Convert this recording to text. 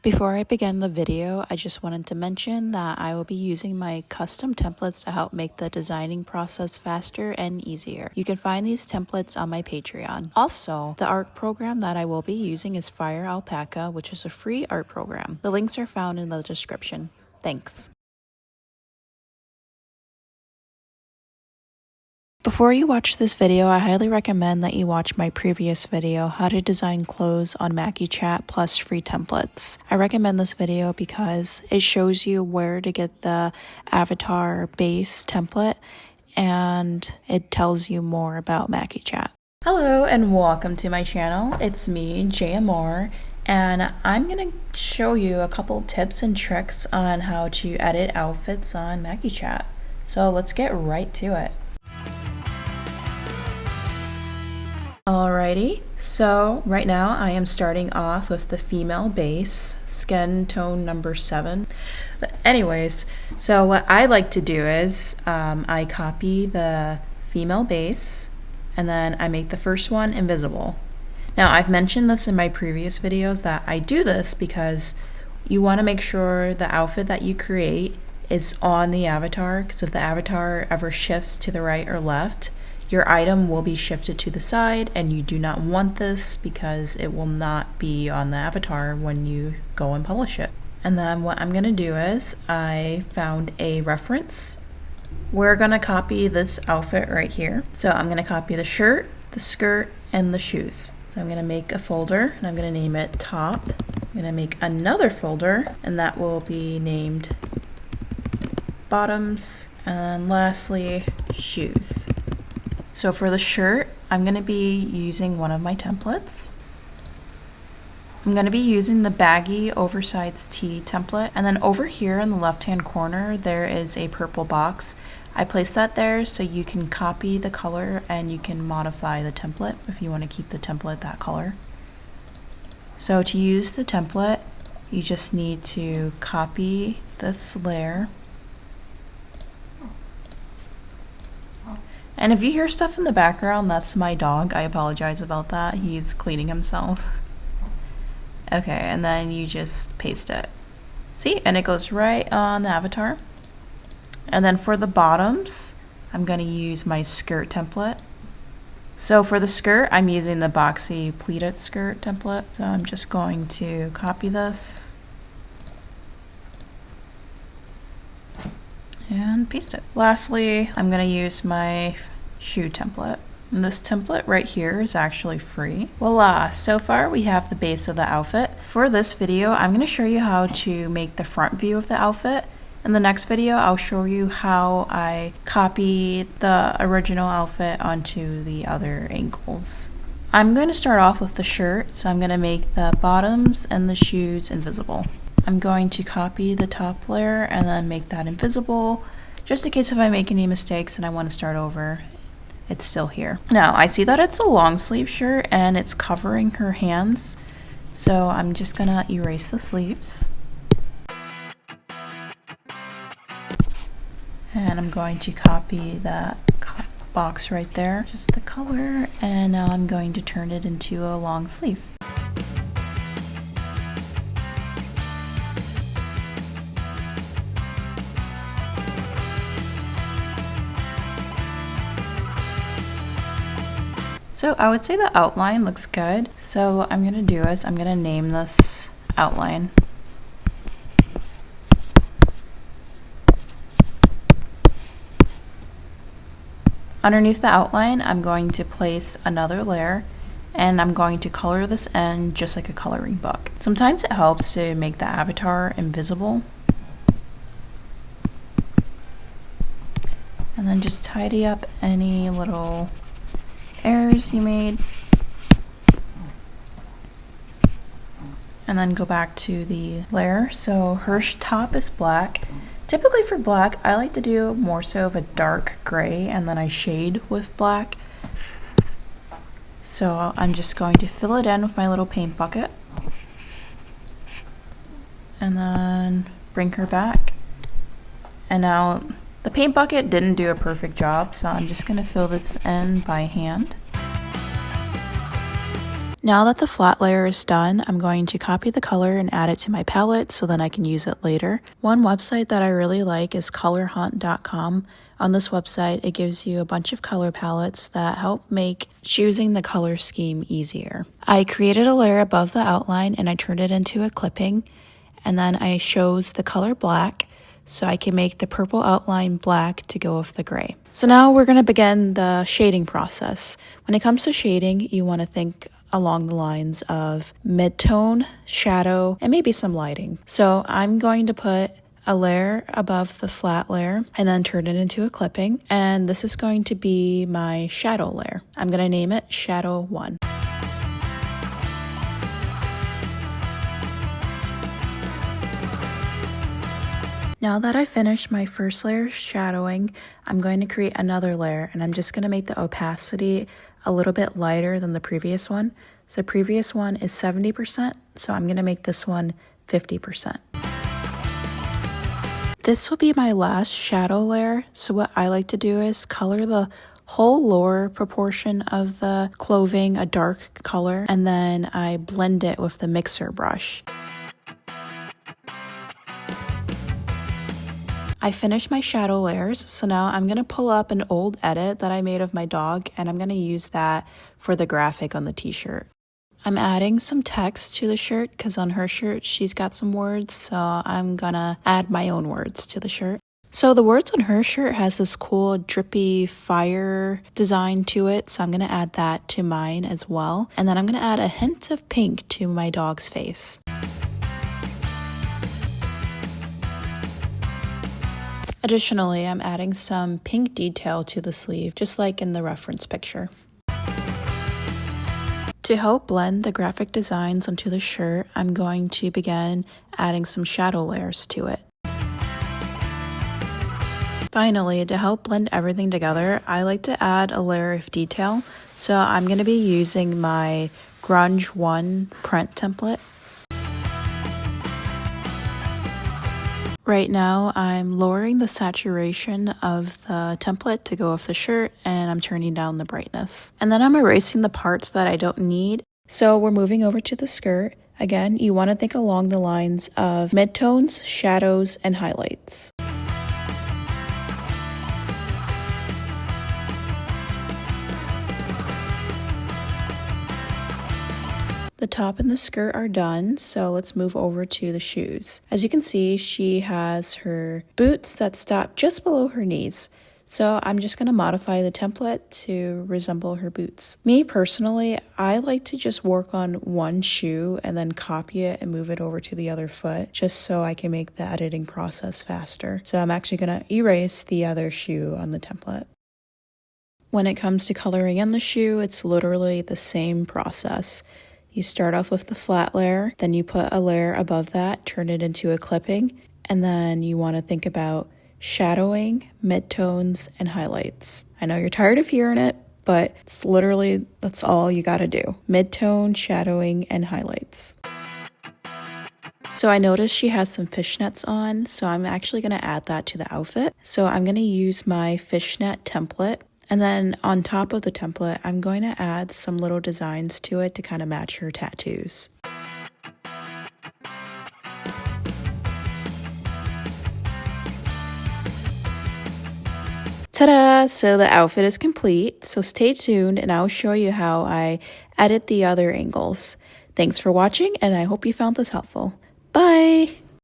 Before I begin the video, I just wanted to mention that I will be using my custom templates to help make the designing process faster and easier. You can find these templates on my Patreon. Also, the art program that I will be using is Alpaca, which is a free art program. The links are found in the description. Thanks. Before you watch this video, I highly recommend that you watch my previous video, How to Design Clothes on Makichat plus free templates. I recommend this video because it shows you where to get the avatar base template and it tells you more about Makichat. Hello and welcome to my channel. It's me, Jae Amorè, and I'm going to show you a couple tips and tricks on how to edit outfits on Makichat. So let's get right to it. Alrighty, so right now I am starting off with the female base, skin tone number 7. But anyways, so what I like to do is I copy the female base and then I make the first one invisible. Now I've mentioned this in my previous videos that I do this because you want to make sure the outfit that you create is on the avatar, because if the avatar ever shifts to the right or left, your item will be shifted to the side, and you do not want this because it will not be on the avatar when you go and publish it. And then what I'm going to do is I found a reference. We're going to copy this outfit right here. So I'm going to copy the shirt, the skirt, and the shoes. So I'm going to make a folder and I'm going to name it top. I'm going to make another folder and that will be named bottoms, and lastly shoes. So for the shirt, I'm going to be using one of my templates. I'm going to be using the baggy oversized tee template, and then over here in the left hand corner there is a purple box. I placed that there so you can copy the color and you can modify the template if you want to keep the template that color. So to use the template, you just need to copy this layer. And if you hear stuff in the background, that's my dog. I apologize about that. He's cleaning himself. Okay, and then you just paste it. See, and it goes right on the avatar. And then for the bottoms, I'm going to use my skirt template. So for the skirt, I'm using the boxy pleated skirt template. So I'm just going to copy this and paste it. Lastly, I'm going to use my shoe template. And this template right here is actually free. Voila! So far we have the base of the outfit. For this video, I'm going to show you how to make the front view of the outfit. In the next video, I'll show you how I copy the original outfit onto the other angles. I'm going to start off with the shirt, so I'm going to make the bottoms and the shoes invisible. I'm going to copy the top layer and then make that invisible, just in case if I make any mistakes and I want to start over, it's still here. Now I see that it's a long sleeve shirt and it's covering her hands, so I'm just gonna erase the sleeves. And I'm going to copy that box right there, just the color, and now I'm going to turn it into a long sleeve. So I would say the outline looks good. So what I'm going to do is I'm going to name this outline. Underneath the outline, I'm going to place another layer and I'm going to color this end just like a coloring book. Sometimes it helps to make the avatar invisible. And then just tidy up any little errors you made, and then go back to the layer. So her top is black. Typically for black, I like to do more so of a dark gray and then I shade with black. So I'm just going to fill it in with my little paint bucket and then bring her back. And now the paint bucket didn't do a perfect job, so I'm just going to fill this in by hand. Now that the flat layer is done, I'm going to copy the color and add it to my palette so then I can use it later. One website that I really like is colorhunt.com. On this website, it gives you a bunch of color palettes that help make choosing the color scheme easier. I created a layer above the outline and I turned it into a clipping, and then I chose the color black so I can make the purple outline black to go with the gray. So now we're going to begin the shading process. When it comes to shading, you want to think along the lines of mid-tone, shadow, and maybe some lighting. So I'm going to put a layer above the flat layer and then turn it into a clipping, and this is going to be my shadow layer. I'm going to name it Shadow 1. Now that I finished my first layer of shadowing, I'm going to create another layer, and I'm just going to make the opacity a little bit lighter than the previous one. So the previous one is 70%, so I'm going to make this one 50%. This will be my last shadow layer, so what I like to do is color the whole lower proportion of the clothing a dark color, and then I blend it with the mixer brush. I finished my shadow layers, so now I'm going to pull up an old edit that I made of my dog, and I'm going to use that for the graphic on the t-shirt. I'm adding some text to the shirt because on her shirt she's got some words, so I'm going to add my own words to the shirt. So the words on her shirt has this cool drippy fire design to it, so I'm going to add that to mine as well. And then I'm going to add a hint of pink to my dog's face. Additionally, I'm adding some pink detail to the sleeve, just like in the reference picture. To help blend the graphic designs onto the shirt, I'm going to begin adding some shadow layers to it. Finally, to help blend everything together, I like to add a layer of detail, so I'm going to be using my Grunge 1 print template. Right now, I'm lowering the saturation of the template to go with the shirt, and I'm turning down the brightness. And then I'm erasing the parts that I don't need. So we're moving over to the skirt. Again, you want to think along the lines of midtones, shadows, and highlights. The top and the skirt are done, so let's move over to the shoes. As you can see, she has her boots that stop just below her knees. So I'm just going to modify the template to resemble her boots. Me personally, I like to just work on one shoe and then copy it and move it over to the other foot, just so I can make the editing process faster. So I'm actually going to erase the other shoe on the template. When it comes to coloring in the shoe, it's literally the same process. You start off with the flat layer, then you put a layer above that, turn it into a clipping, and then you want to think about shadowing, midtones, and highlights. I know you're tired of hearing it, but it's literally, that's all you gotta do. Midtone, shadowing, and highlights. So I noticed she has some fishnets on, so I'm actually gonna add that to the outfit. So I'm gonna use my fishnet template. And then on top of the template, I'm going to add some little designs to it to kind of match her tattoos. Ta-da! So the outfit is complete. So stay tuned and I'll show you how I edit the other angles. Thanks for watching and I hope you found this helpful. Bye!